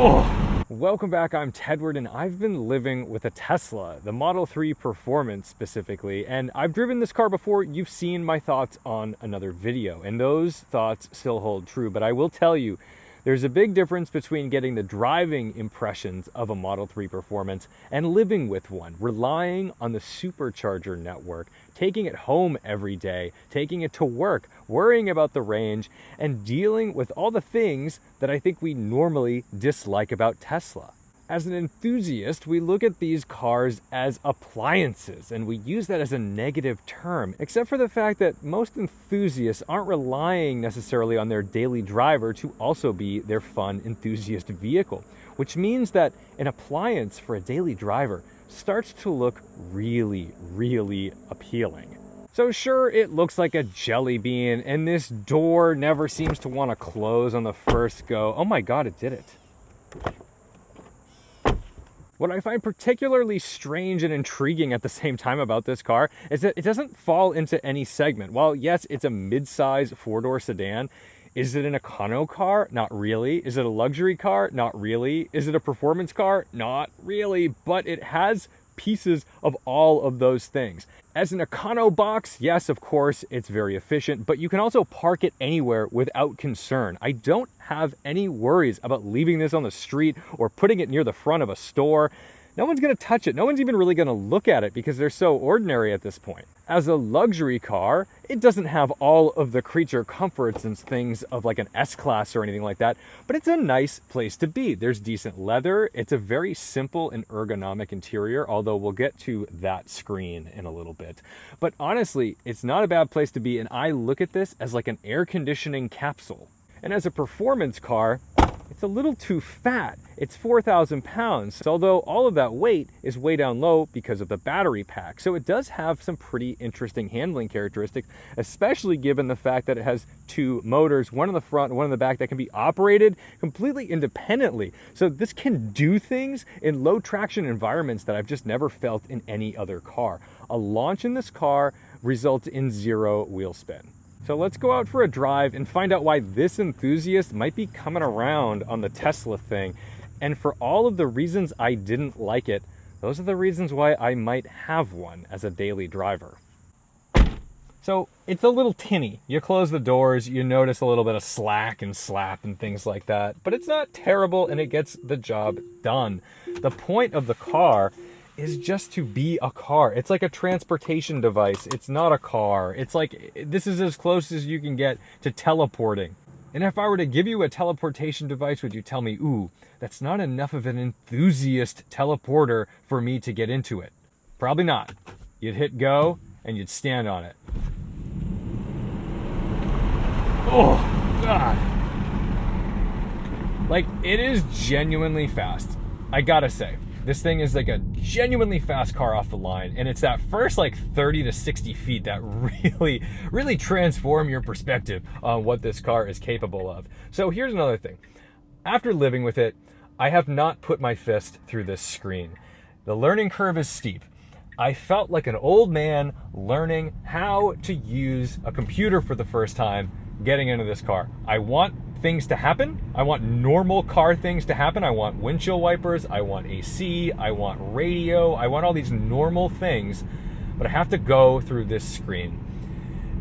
Oh. Welcome back, I'm Tedward, and I've been living with a Tesla, the Model 3 Performance specifically, and I've driven this car before. You've seen my thoughts on another video, and those thoughts still hold true, but I will tell you, there's a big difference between getting the driving impressions of a Model 3 Performance and living with one, relying on the Supercharger network, taking it home every day, taking it to work, worrying about the range, and dealing with all the things that I think we normally dislike about Tesla. As an enthusiast, we look at these cars as appliances, and we use that as a negative term, except for the fact that most enthusiasts aren't relying necessarily on their daily driver to also be their fun enthusiast vehicle, which means that an appliance for a daily driver starts to look really, really appealing. So sure, it looks like a jelly bean, and this door never seems to want to close on the first go. Oh my God, it did it. What I find particularly strange and intriguing at the same time about this car is that it doesn't fall into any segment. While yes, it's a mid-size four-door sedan, is it an econo car? Not really. Is it a luxury car? Not really. Is it a performance car? Not really, but it has pieces of all of those things. As an econo box, yes, of course, it's very efficient, but you can also park it anywhere without concern. I don't have any worries about leaving this on the street or putting it near the front of a store. No one's going to touch it. No one's even really going to look at it because they're so ordinary at this point. As a luxury car, it doesn't have all of the creature comforts and things of like an S-Class or anything like that, but it's a nice place to be. There's decent leather. It's a very simple and ergonomic interior, although we'll get to that screen in a little bit. But honestly, it's not a bad place to be, and I look at this as like an air conditioning capsule. And as a performance car, it's a little too fat. It's 4,000 pounds, although all of that weight is way down low because of the battery pack. So it does have some pretty interesting handling characteristics, especially given the fact that it has two motors, one in the front and one in the back, that can be operated completely independently. So this can do things in low traction environments that I've just never felt in any other car. A launch in this car results in 0 wheel spin. So let's go out for a drive and find out why this enthusiast might be coming around on the Tesla thing. And for all of the reasons I didn't like it, those are the reasons why I might have one as a daily driver. So it's a little tinny. You close the doors, you notice a little bit of slack and slap and things like that, but it's not terrible and it gets the job done. The point of the car is just to be a car. It's like a transportation device. It's not a car. It's like, this is as close as you can get to teleporting. And if I were to give you a teleportation device, would you tell me, ooh, that's not enough of an enthusiast teleporter for me to get into it? Probably not. You'd hit go and you'd stand on it. Oh, God. Like, it is genuinely fast. I gotta say. This thing is like a genuinely fast car off the line, and it's that first like 30 to 60 feet that really transform your perspective on what this car is capable of. So here's another thing. After living with it, I have not put my fist through this screen. The learning curve is steep. I felt like an old man learning how to use a computer for the first time getting into this car. I want things to happen. I want normal car things to happen. I want windshield wipers, I want AC, I want radio, I want all these normal things, but I have to go through this screen.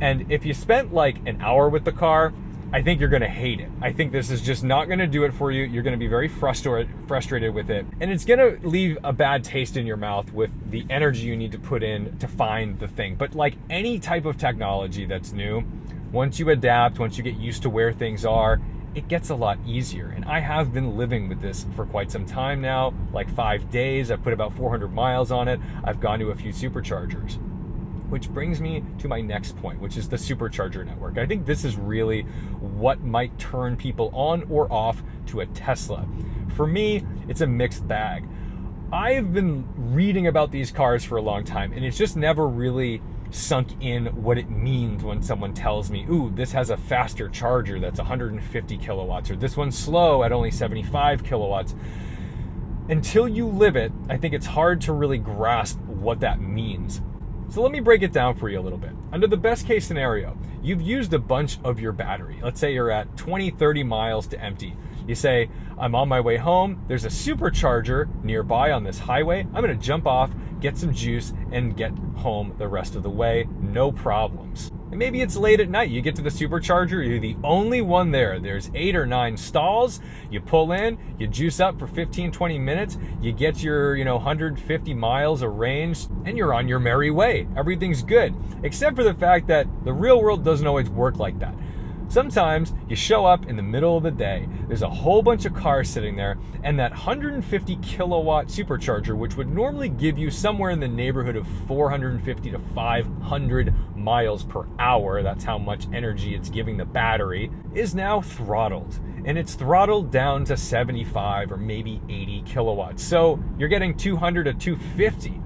And if you spent like an hour with the car, I think you're gonna hate it. I think this is just not gonna do it for you. You're gonna be very frustrated with it. And it's gonna leave a bad taste in your mouth with the energy you need to put in to find the thing. But like any type of technology that's new, once you adapt, once you get used to where things are, it gets a lot easier. And I have been living with this for quite some time now, like 5 days. I've put about 400 miles on it. I've gone to a few superchargers. Which brings me to my next point, which is the Supercharger network. I think this is really what might turn people on or off to a Tesla. For me, it's a mixed bag. I've been reading about these cars for a long time, and it's just never really sunk in what it means when someone tells me, ooh, this has a faster charger that's 150 kilowatts, or this one's slow at only 75 kilowatts. Until you live it, I think it's hard to really grasp what that means. So let me break it down for you a little bit. Under the best case scenario, you've used a bunch of your battery. Let's say you're at 20, 30 miles to empty. You say, I'm on my way home, there's a supercharger nearby on this highway, I'm gonna jump off, get some juice, and get home the rest of the way, no problems. And maybe it's late at night, you get to the supercharger, you're the only one there. There's 8 or 9 stalls, you pull in, you juice up for 15-20 minutes, you get your 150 miles of range, and you're on your merry way. Everything's good, except for the fact that the real world doesn't always work like that. Sometimes you show up in the middle of the day, there's a whole bunch of cars sitting there, and that 150 kilowatt supercharger, which would normally give you somewhere in the neighborhood of 450 to 500 miles per hour, that's how much energy it's giving the battery, is now throttled. And it's throttled down to 75 or maybe 80 kilowatts. So you're getting 200 to 250.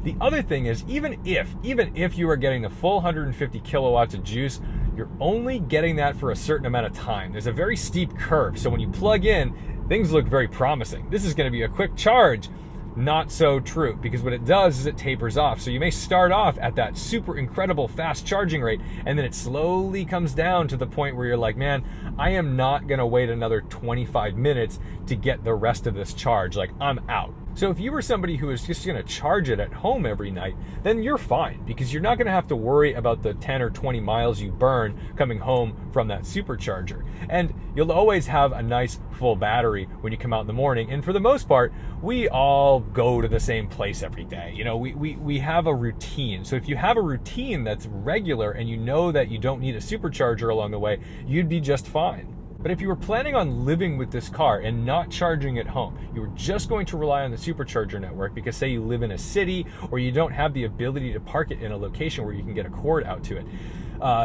The other thing is, even if you are getting the full 150 kilowatts of juice, you're only getting that for a certain amount of time. There's a very steep curve, so when you plug in, things look very promising. This is going to be a quick charge. Not so true, because what it does is it tapers off. So you may start off at that super incredible fast charging rate, and then it slowly comes down to the point where you're like, man, I am not going to wait another 25 minutes to get the rest of this charge. Like, I'm out. So if you were somebody who is just going to charge it at home every night, then you're fine, because you're not going to have to worry about the 10 or 20 miles you burn coming home from that supercharger. And you'll always have a nice full battery when you come out in the morning. And for the most part, we all go to the same place every day. We have a routine. So if you have a routine that's regular and you know that you don't need a supercharger along the way, you'd be just fine. But if you were planning on living with this car and not charging at home, you were just going to rely on the supercharger network because, say, you live in a city or you don't have the ability to park it in a location where you can get a cord out to it.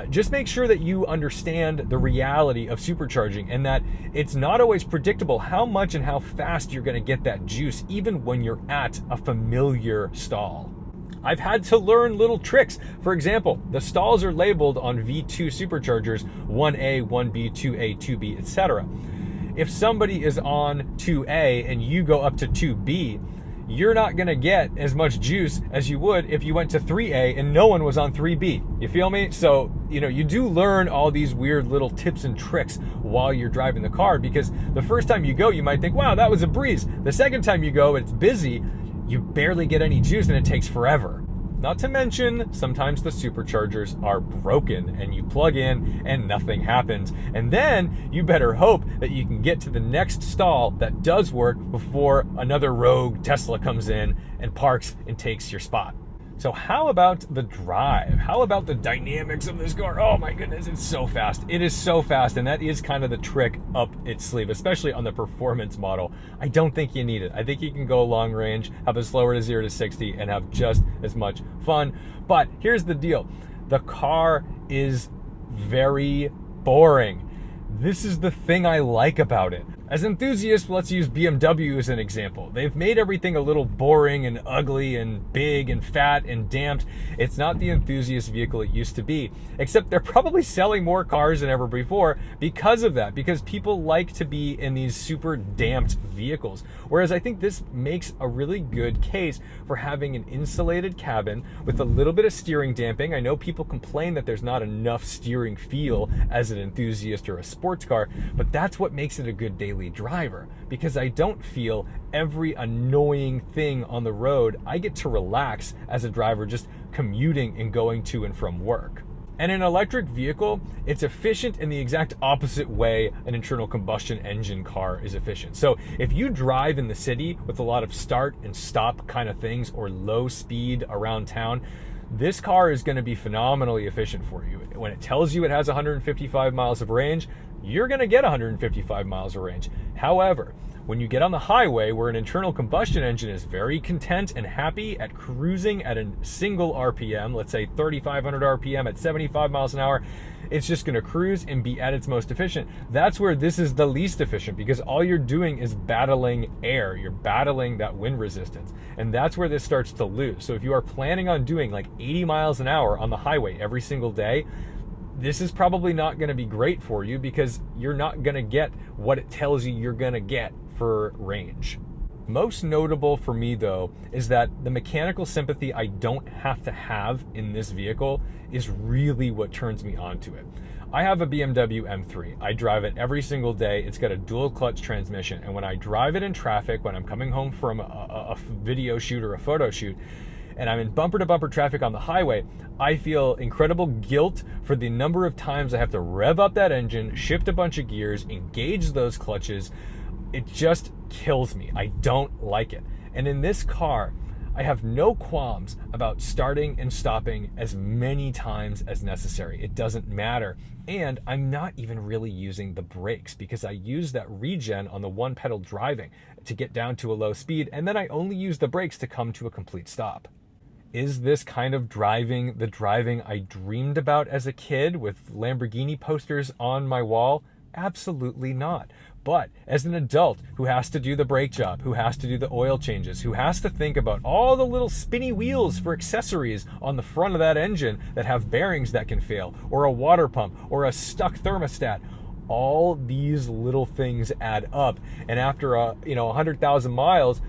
Just make sure that you understand the reality of supercharging and that it's not always predictable how much and how fast you're going to get that juice, even when you're at a familiar stall. I've had to learn little tricks. For example, the stalls are labeled on V2 superchargers 1A, 1B, 2A, 2B, etc. If somebody is on 2A and you go up to 2B, you're not going to get as much juice as you would if you went to 3A and no one was on 3B. You feel me? So, you do learn all these weird little tips and tricks while you're driving the car, because the first time you go, you might think, wow, that was a breeze. The second time you go, it's busy. You barely get any juice and it takes forever. Not to mention, sometimes the superchargers are broken and you plug in and nothing happens. And then you better hope that you can get to the next stall that does work before another rogue Tesla comes in and parks and takes your spot. So how about the drive? How about the dynamics of this car? Oh my goodness, it's so fast. It is so fast, and that is kind of the trick up its sleeve, especially on the performance model. I don't think you need it. I think you can go long range, have a slower to 0 to 60, and have just as much fun. But here's the deal. The car is very boring. This is the thing I like about it. As enthusiasts, let's use BMW as an example. They've made everything a little boring and ugly and big and fat and damped. It's not the enthusiast vehicle it used to be, except they're probably selling more cars than ever before because of that, because people like to be in these super damped vehicles. Whereas I think this makes a really good case for having an insulated cabin with a little bit of steering damping. I know people complain that there's not enough steering feel as an enthusiast or a sports car, but that's what makes it a good daily driver, because I don't feel every annoying thing on the road. I get to relax as a driver just commuting and going to and from work. And an electric vehicle, it's efficient in the exact opposite way an internal combustion engine car is efficient. So if you drive in the city with a lot of start and stop kind of things or low speed around town, this car is going to be phenomenally efficient for you. When it tells you it has 155 miles of range, you're going to get 155 miles of range. However, when you get on the highway where an internal combustion engine is very content and happy at cruising at a single RPM, let's say 3,500 RPM at 75 miles an hour, it's just going to cruise and be at its most efficient. That's where this is the least efficient, because all you're doing is battling air. You're battling that wind resistance. And that's where this starts to lose. So if you are planning on doing like 80 miles an hour on the highway every single day, this is probably not going to be great for you, because you're not going to get what it tells you you're going to get for range. Most notable for me, though, is that the mechanical sympathy I don't have to have in this vehicle is really what turns me onto it. I have a BMW M3. I drive it every single day. It's got a dual clutch transmission. And when I drive it in traffic, when I'm coming home from a video shoot or a photo shoot, and I'm in bumper to bumper traffic on the highway, I feel incredible guilt for the number of times I have to rev up that engine, shift a bunch of gears, engage those clutches. It just kills me. I don't like it. And in this car, I have no qualms about starting and stopping as many times as necessary. It doesn't matter. And I'm not even really using the brakes because I use that regen on the one pedal driving to get down to a low speed, and then I only use the brakes to come to a complete stop. Is this kind of driving the driving I dreamed about as a kid with Lamborghini posters on my wall? Absolutely not. But as an adult who has to do the brake job, who has to do the oil changes, who has to think about all the little spinny wheels for accessories on the front of that engine that have bearings that can fail, or a water pump, or a stuck thermostat, all these little things add up. And after 100,000 miles,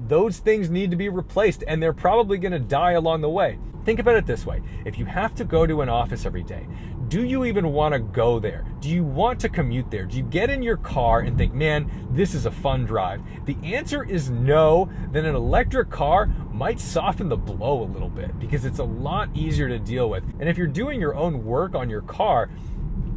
those things need to be replaced, and they're probably going to die along the way. Think about it this way. If you have to go to an office every day, do you even want to go there? Do you want to commute there? Do you get in your car and think, man, this is a fun drive? The answer is no. Then an electric car might soften the blow a little bit because it's a lot easier to deal with. And if you're doing your own work on your car,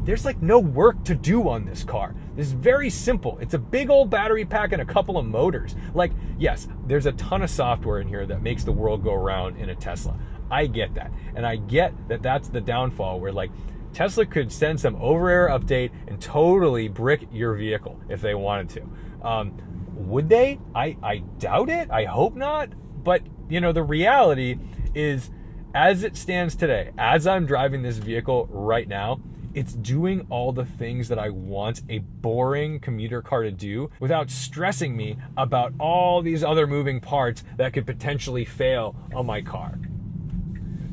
there's like no work to do on this car. This is very simple. It's a big old battery pack and a couple of motors. Like, yes, there's a ton of software in here that makes the world go around in a Tesla. I get that. And I get that that's the downfall where like Tesla could send some over-air update and totally brick your vehicle if they wanted to. Would they? I doubt it. I hope not. But, the reality is, as it stands today, as I'm driving this vehicle right now, it's doing all the things that I want a boring commuter car to do without stressing me about all these other moving parts that could potentially fail on my car.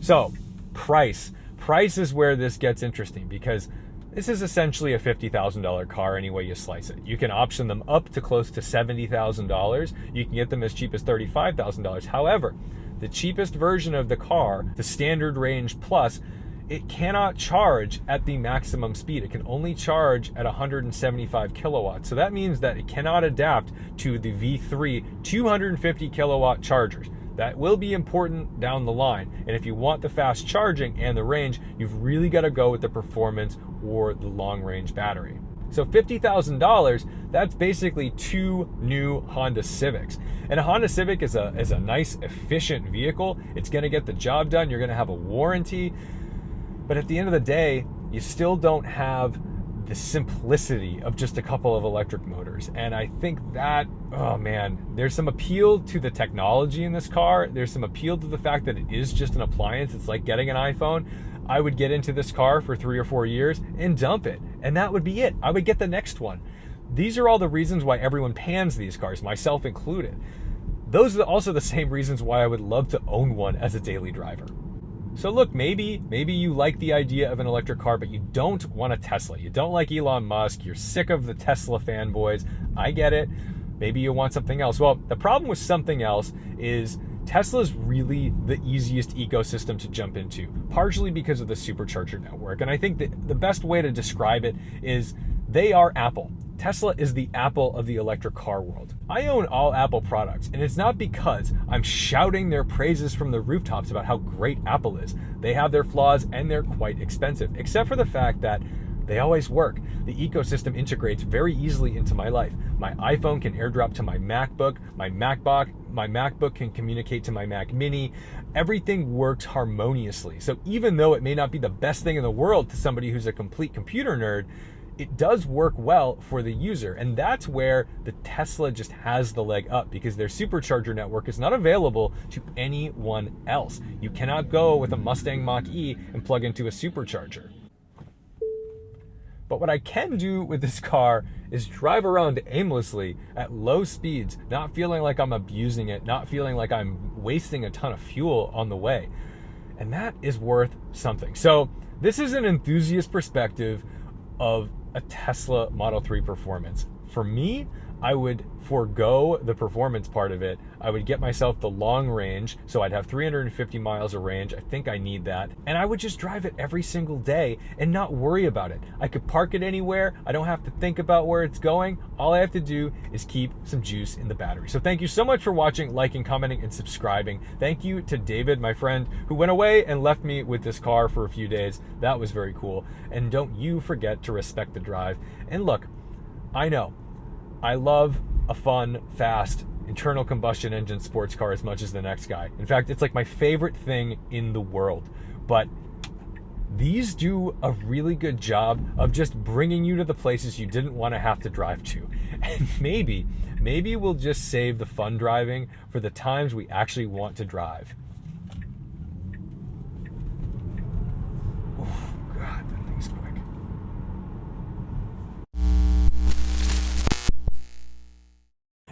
So, price. Price is where this gets interesting because this is essentially a $50,000 car any way you slice it. You can option them up to close to $70,000. You can get them as cheap as $35,000. However, the cheapest version of the car, the standard range plus, it cannot charge at the maximum speed. It can only charge at 175 kilowatts. So that means that it cannot adapt to the V3 250 kilowatt chargers. That will be important down the line. And if you want the fast charging and the range, you've really got to go with the performance or the long range battery. So $50,000, that's basically two new Honda Civics. And a Honda Civic is a nice, efficient vehicle. It's going to get the job done. You're going to have a warranty. But at the end of the day, you still don't have the simplicity of just a couple of electric motors. And I think that, oh man, there's some appeal to the technology in this car. There's some appeal to the fact that it is just an appliance. It's like getting an iPhone. I would get into this car for 3 or 4 years and dump it. And that would be it. I would get the next one. These are all the reasons why everyone pans these cars, myself included. Those are also the same reasons why I would love to own one as a daily driver. So look, maybe you like the idea of an electric car, but you don't want a Tesla. You don't like Elon Musk. You're sick of the Tesla fanboys. I get it. Maybe you want something else. Well, the problem with something else is Tesla's really the easiest ecosystem to jump into, partially because of the Supercharger network. And I think that the best way to describe it is they are Apple. Tesla is the Apple of the electric car world. I own all Apple products, and it's not because I'm shouting their praises from the rooftops about how great Apple is. They have their flaws, and they're quite expensive, except for the fact that they always work. The ecosystem integrates very easily into my life. My iPhone can airdrop to my MacBook. My MacBook can communicate to my Mac Mini. Everything works harmoniously. So even though it may not be the best thing in the world to somebody who's a complete computer nerd, it does work well for the user. And that's where the Tesla just has the leg up, because their Supercharger network is not available to anyone else. You cannot go with a Mustang Mach-E and plug into a Supercharger. But what I can do with this car is drive around aimlessly at low speeds, not feeling like I'm abusing it, not feeling like I'm wasting a ton of fuel on the way. And that is worth something. So this is an enthusiast perspective of a Tesla Model 3 performance. For me, I would forego the performance part of it. I would get myself the long range, so I'd have 350 miles of range. I think I need that. And I would just drive it every single day and not worry about it. I could park it anywhere. I don't have to think about where it's going. All I have to do is keep some juice in the battery. So thank you so much for watching, liking, commenting, and subscribing. Thank you to David, my friend, who went away and left me with this car for a few days. That was very cool. And don't you forget to respect the drive. And look, I know, I love a fun, fast, internal combustion engine sports car as much as the next guy. In fact, it's like my favorite thing in the world. But these do a really good job of just bringing you to the places you didn't want to have to drive to. And maybe we'll just save the fun driving for the times we actually want to drive. Oh, God, that thing's quick.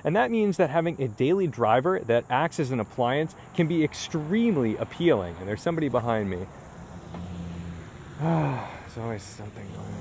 And that means that having a daily driver that acts as an appliance can be extremely appealing. And there's somebody behind me. There's always something going on.